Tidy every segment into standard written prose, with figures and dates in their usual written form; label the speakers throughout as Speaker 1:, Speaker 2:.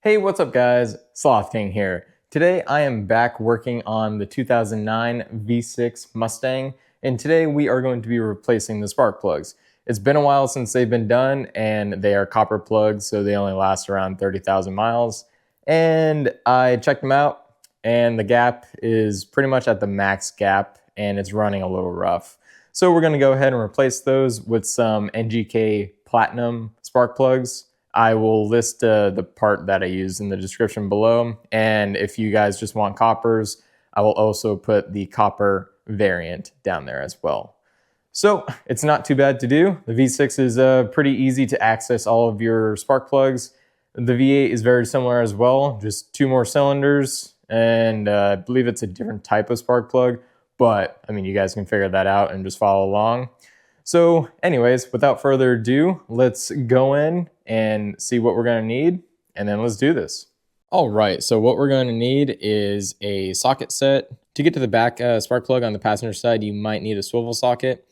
Speaker 1: Hey, what's up guys? Sloth King here. Today I am back working on the 2009 V6 Mustang, and today we are going to be replacing the spark plugs. It's been a while since they've been done, and they are copper plugs, so they only last around 30,000 miles. And I checked them out, and the gap is pretty much at the max gap, and it's running a little rough. So we're going to go ahead and replace those with some NGK Platinum spark plugs. I will list the part that I use in the description below. And if you guys just want coppers, I will also put the copper variant down there as well. So it's not too bad to do. The V6 is pretty easy to access all of your spark plugs. The V8 is very similar as well, just 2 more cylinders. And I believe it's a different type of spark plug. But I mean, you guys can figure that out and just follow along. So anyways, without further ado, let's go in and see what we're going to need, and then let's do this. All right, so what we're going to need is a socket set. To get to the back spark plug on the passenger side, you might need a swivel socket.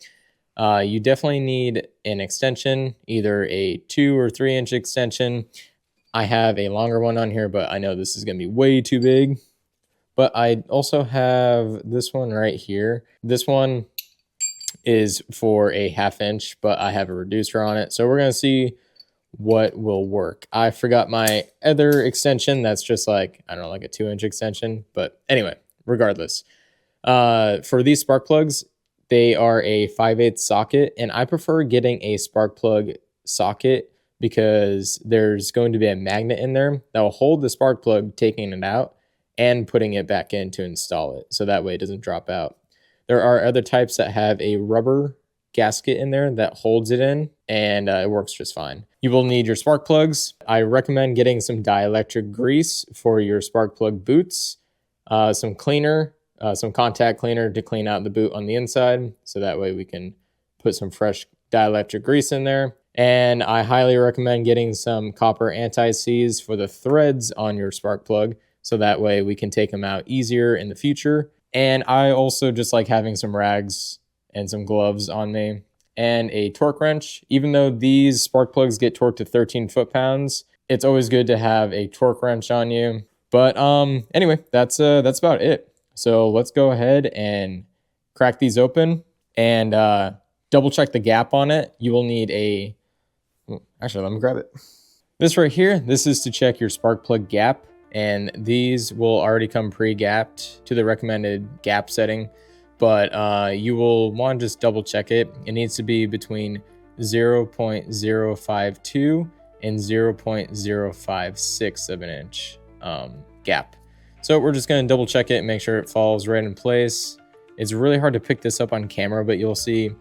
Speaker 1: You definitely need an extension, either a 2 or 3 inch extension. I have a longer one on here, but I know this is going to be way too big. But I also have this one right here. This one is for a 1/2 inch, but I have a reducer on it. So we're going to see what will work. I forgot my other extension. That's just like, I don't know, like a 2 inch extension. But anyway, regardless. For these spark plugs, they are a 5/8 socket, and I prefer getting a spark plug socket because there's going to be a magnet in there that will hold the spark plug, taking it out and putting it back in to install it. So that way it doesn't drop out. There are other types that have a rubber gasket in there that holds it in, and it works just fine. You will need your spark plugs. I recommend getting some dielectric grease for your spark plug boots, some cleaner, some contact cleaner to clean out the boot on the inside, so that way we can put some fresh dielectric grease in there. And I highly recommend getting some copper anti-seize for the threads on your spark plug, so that way we can take them out easier in the future. And I also just like having some rags and some gloves on me and a torque wrench. Even though these spark plugs get torqued to 13 foot-pounds, it's always good to have a torque wrench on you. But anyway, that's about it. So let's go ahead and crack these open and double check the gap on it. You will need a, actually, let me grab it. This right here, this is to check your spark plug gap. And these will already come pre-gapped to the recommended gap setting, but you will want to just double check it. It needs to be between 0.052 and 0.056 of an inch gap. So we're just going to double check it and make sure it falls right in place. It's really hard to pick this up on camera, but you'll see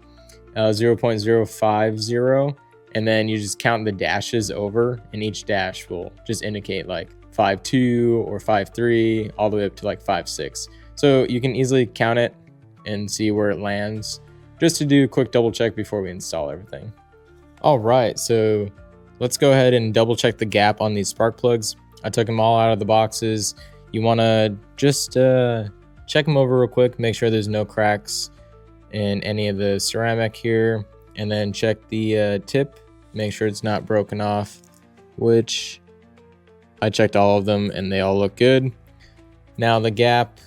Speaker 1: 0.050, and then you just count the dashes over, and each dash will just indicate like 5.2 or 5.3 all the way up to like 5.6. So you can easily count it and see where it lands, just to do a quick double check before we install everything. All right, so let's go ahead and double check the gap on these spark plugs. I took them all out of the boxes. You want to just check them over real quick, make sure there's no cracks in any of the ceramic here, and then check the tip, make sure it's not broken off, which I checked all of them and they all look good. Now the gap,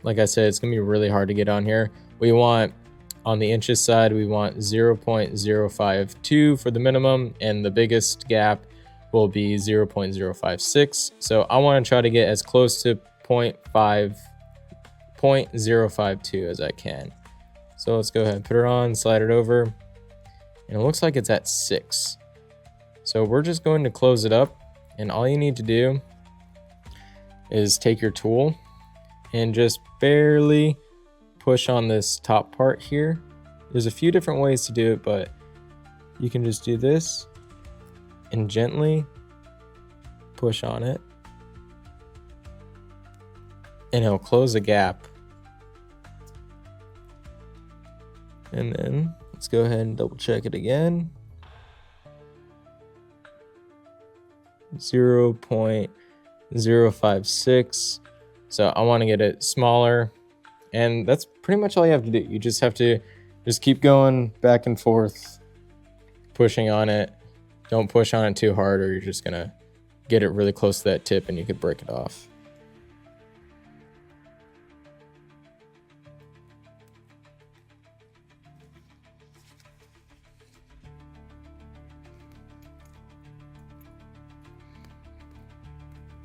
Speaker 1: like I said, it's gonna be really hard to get on here. We want, on the inches side, we want 0.052 for the minimum, and the biggest gap will be 0.056. So I want to try to get as close to 0.052 as I can. So let's go ahead and put it on, slide it over, and it looks like it's at 6. So we're just going to close it up. And all you need to do is take your tool and just barely push on this top part here. There's a few different ways to do it, but you can just do this and gently push on it, and it'll close the gap. And then let's go ahead and double check it again. 0.056. So I want to get it smaller, and that's pretty much all you have to do. You just have to just keep going back and forth, pushing on it. Don't push on it too hard, or you're just gonna get it really close to that tip and you could break it off.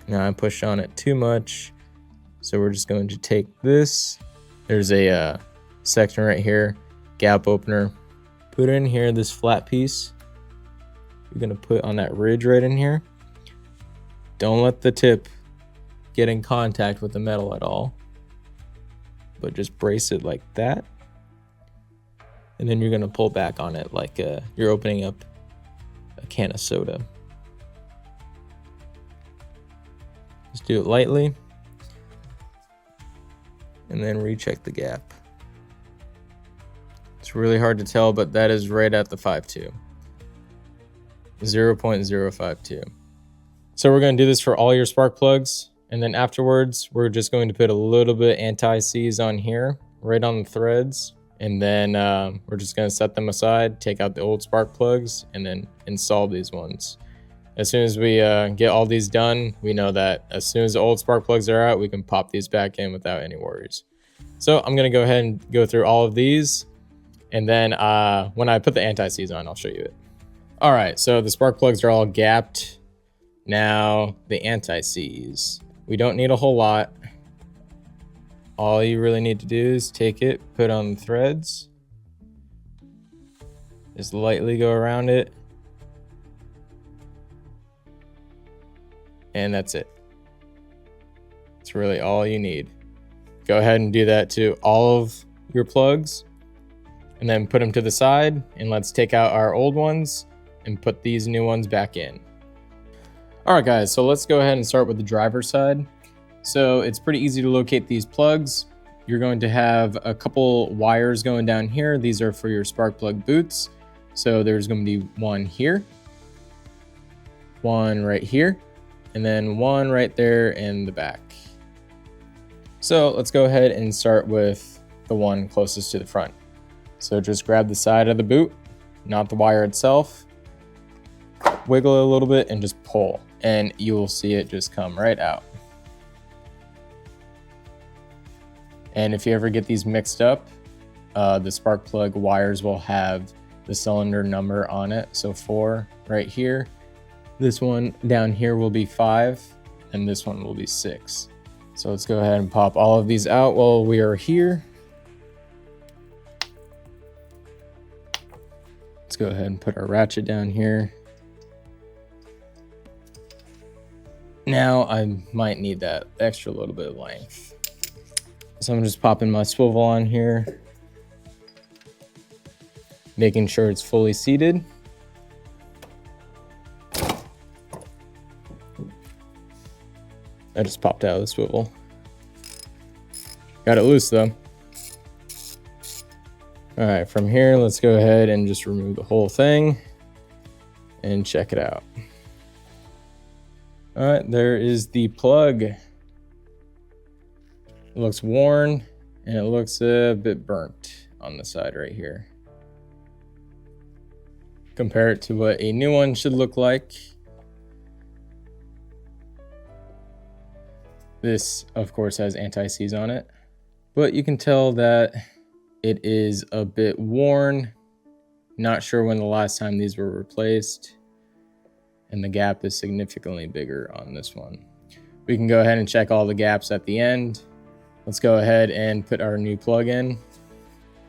Speaker 1: Now I pushed on it too much, so we're just going to take this. There's a section right here, gap opener. Put in here this flat piece. You're gonna put on that ridge right in here. Don't let the tip get in contact with the metal at all, but just brace it like that. And then you're gonna pull back on it like you're opening up a can of soda. Just do it lightly, and then recheck the gap. It's really hard to tell, but that is right at the 5.2. 0.052. So we're going to do this for all your spark plugs, and then afterwards we're just going to put a little bit anti-seize on here, right on the threads, and then we're just going to set them aside, take out the old spark plugs, and then install these ones. As soon as we get all these done, we know that as soon as the old spark plugs are out, we can pop these back in without any worries. So I'm going to go ahead and go through all of these, and then when I put the anti-seize on, I'll show you it. All right, so the spark plugs are all gapped. Now the anti-seize. We don't need a whole lot. All you really need to do is take it, put on the threads, just lightly go around it, and that's it. It's really all you need. Go ahead and do that to all of your plugs, and then put them to the side, and let's take out our old ones and put these new ones back in. All right, guys, so let's go ahead and start with the driver's side. So it's pretty easy to locate these plugs. You're going to have a couple wires going down here. These are for your spark plug boots. So there's going to be one here, one right here, and then one right there in the back. So let's go ahead and start with the one closest to the front. So just grab the side of the boot, not the wire itself, wiggle it a little bit and just pull, and you will see it just come right out. And if you ever get these mixed up, the spark plug wires will have the cylinder number on it. So 4 right here, this one down here will be 5, and this one will be 6. So let's go ahead and pop all of these out while we are here. Let's go ahead and put our ratchet down here. Now I might need that extra little bit of length. So I'm just popping my swivel on here, making sure it's fully seated. I just popped out of the swivel. Got it loose though. All right, from here, let's go ahead and just remove the whole thing and check it out. All right, there is the plug. It looks worn and it looks a bit burnt on the side right here. Compare it to what a new one should look like. This, of course, has anti-seize on it, but you can tell that it is a bit worn. Not sure when the last time these were replaced, and the gap is significantly bigger on this one. We can go ahead and check all the gaps at the end. Let's go ahead and put our new plug in.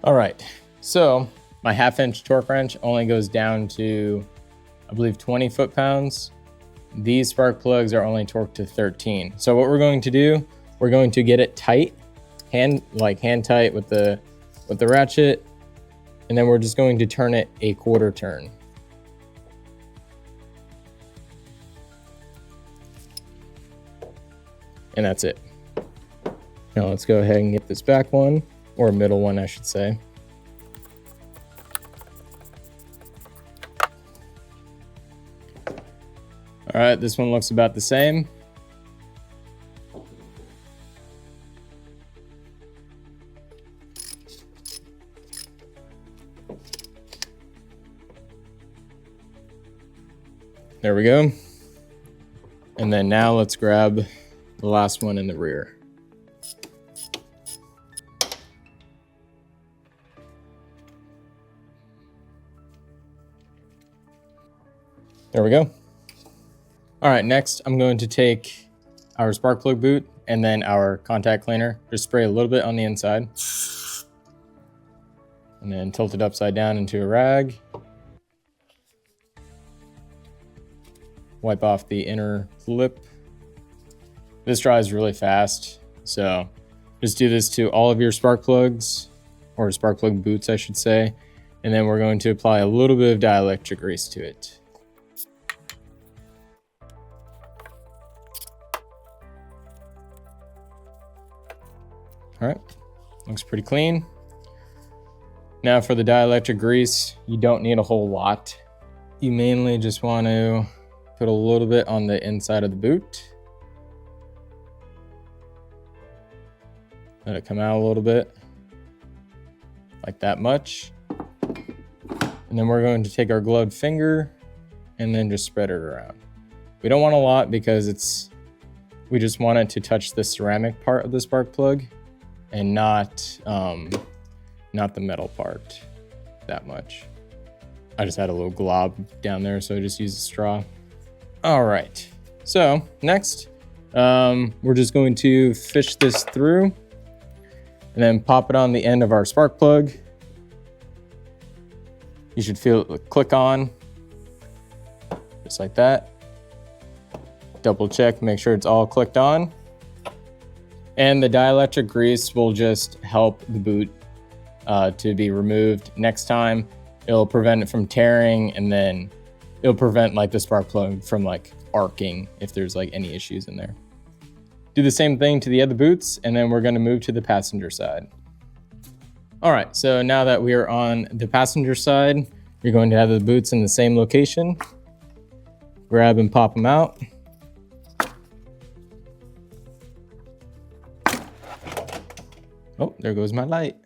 Speaker 1: All right, so my 1/2-inch torque wrench only goes down to, I believe, 20 foot-pounds. These spark plugs are only torqued to 13. So what we're going to do, we're going to get it tight, hand tight with the ratchet, and then we're just going to turn it a 1/4 turn. And that's it. Now let's go ahead and get this back one, or middle one, I should say. All right, this one looks about the same. There we go. And then now let's grab the last one in the rear. There we go. All right, next I'm going to take our spark plug boot and then our contact cleaner. Just spray a little bit on the inside. And then tilt it upside down into a rag. Wipe off the inner lip. This dries really fast, so just do this to all of your spark plugs, or spark plug boots, I should say. And then we're going to apply a little bit of dielectric grease to it. All right, looks pretty clean. Now for the dielectric grease, you don't need a whole lot. You mainly just want to put a little bit on the inside of the boot. Let it come out a little bit, like that much. And then we're going to take our gloved finger and then just spread it around. We don't want a lot because we just want it to touch the ceramic part of the spark plug and not the metal part that much. I just had a little glob down there, so I just used a straw. All right, so next, we're just going to fish this through and then pop it on the end of our spark plug. You should feel it click on, just like that. Double check, make sure it's all clicked on. And the dielectric grease will just help the boot to be removed. Next time, it'll prevent it from tearing, and then it'll prevent like the spark plug from like arcing if there's like any issues in there. Do the same thing to the other boots, and then we're going to move to the passenger side. All right, so now that we are on the passenger side, you're going to have the boots in the same location. Grab and pop them out. Oh, there goes my light.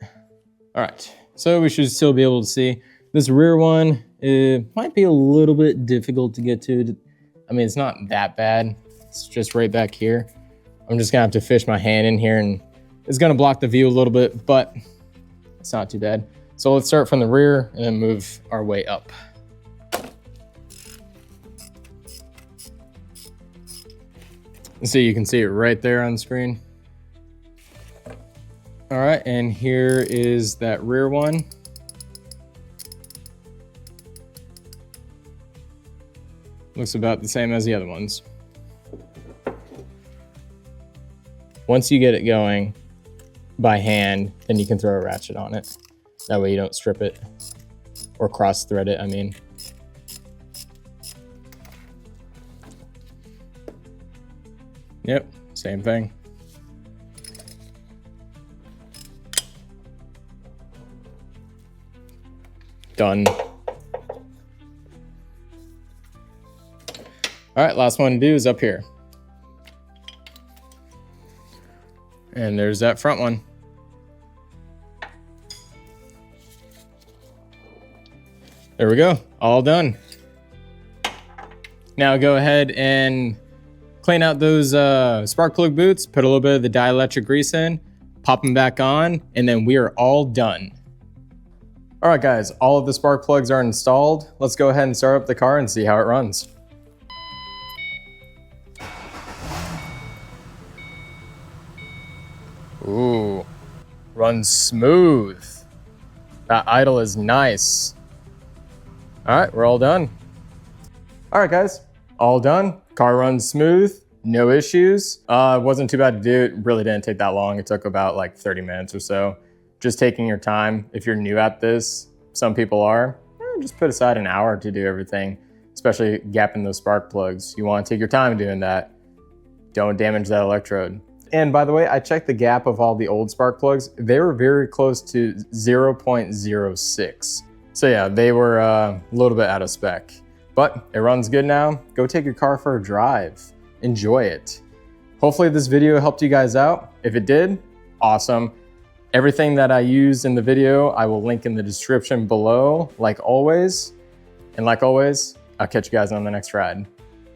Speaker 1: All right, so we should still be able to see. This rear one, it might be a little bit difficult to get to. I mean, it's not that bad. It's just right back here. I'm just gonna have to fish my hand in here, and it's gonna block the view a little bit, but it's not too bad. So let's start from the rear and then move our way up. So you can see it right there on the screen. All right, and here is that rear one. Looks about the same as the other ones. Once you get it going by hand, then you can throw a ratchet on it. That way you don't strip it or cross thread it, I mean. Yep, same thing. Done. All right, last one to do is up here. And there's that front one. There we go, all done. Now go ahead and clean out those spark plug boots, put a little bit of the dielectric grease in, pop them back on, and then we are all done. All right, guys, all of the spark plugs are installed. Let's go ahead and start up the car and see how it runs. Ooh, runs smooth. That idle is nice. All right, we're all done. All right, guys, all done. Car runs smooth, no issues. It wasn't too bad to do. It really didn't take that long. It took about like 30 minutes or so. Just taking your time. If you're new at this, some people are, just put aside an hour to do everything, especially gapping those spark plugs. You want to take your time doing that. Don't damage that electrode. And by the way, I checked the gap of all the old spark plugs. They were very close to 0.06. So yeah, they were a little bit out of spec, but it runs good now. Go take your car for a drive. Enjoy it. Hopefully this video helped you guys out. If it did, awesome. Everything that I used in the video, I will link in the description below, like always. And like always, I'll catch you guys on the next ride.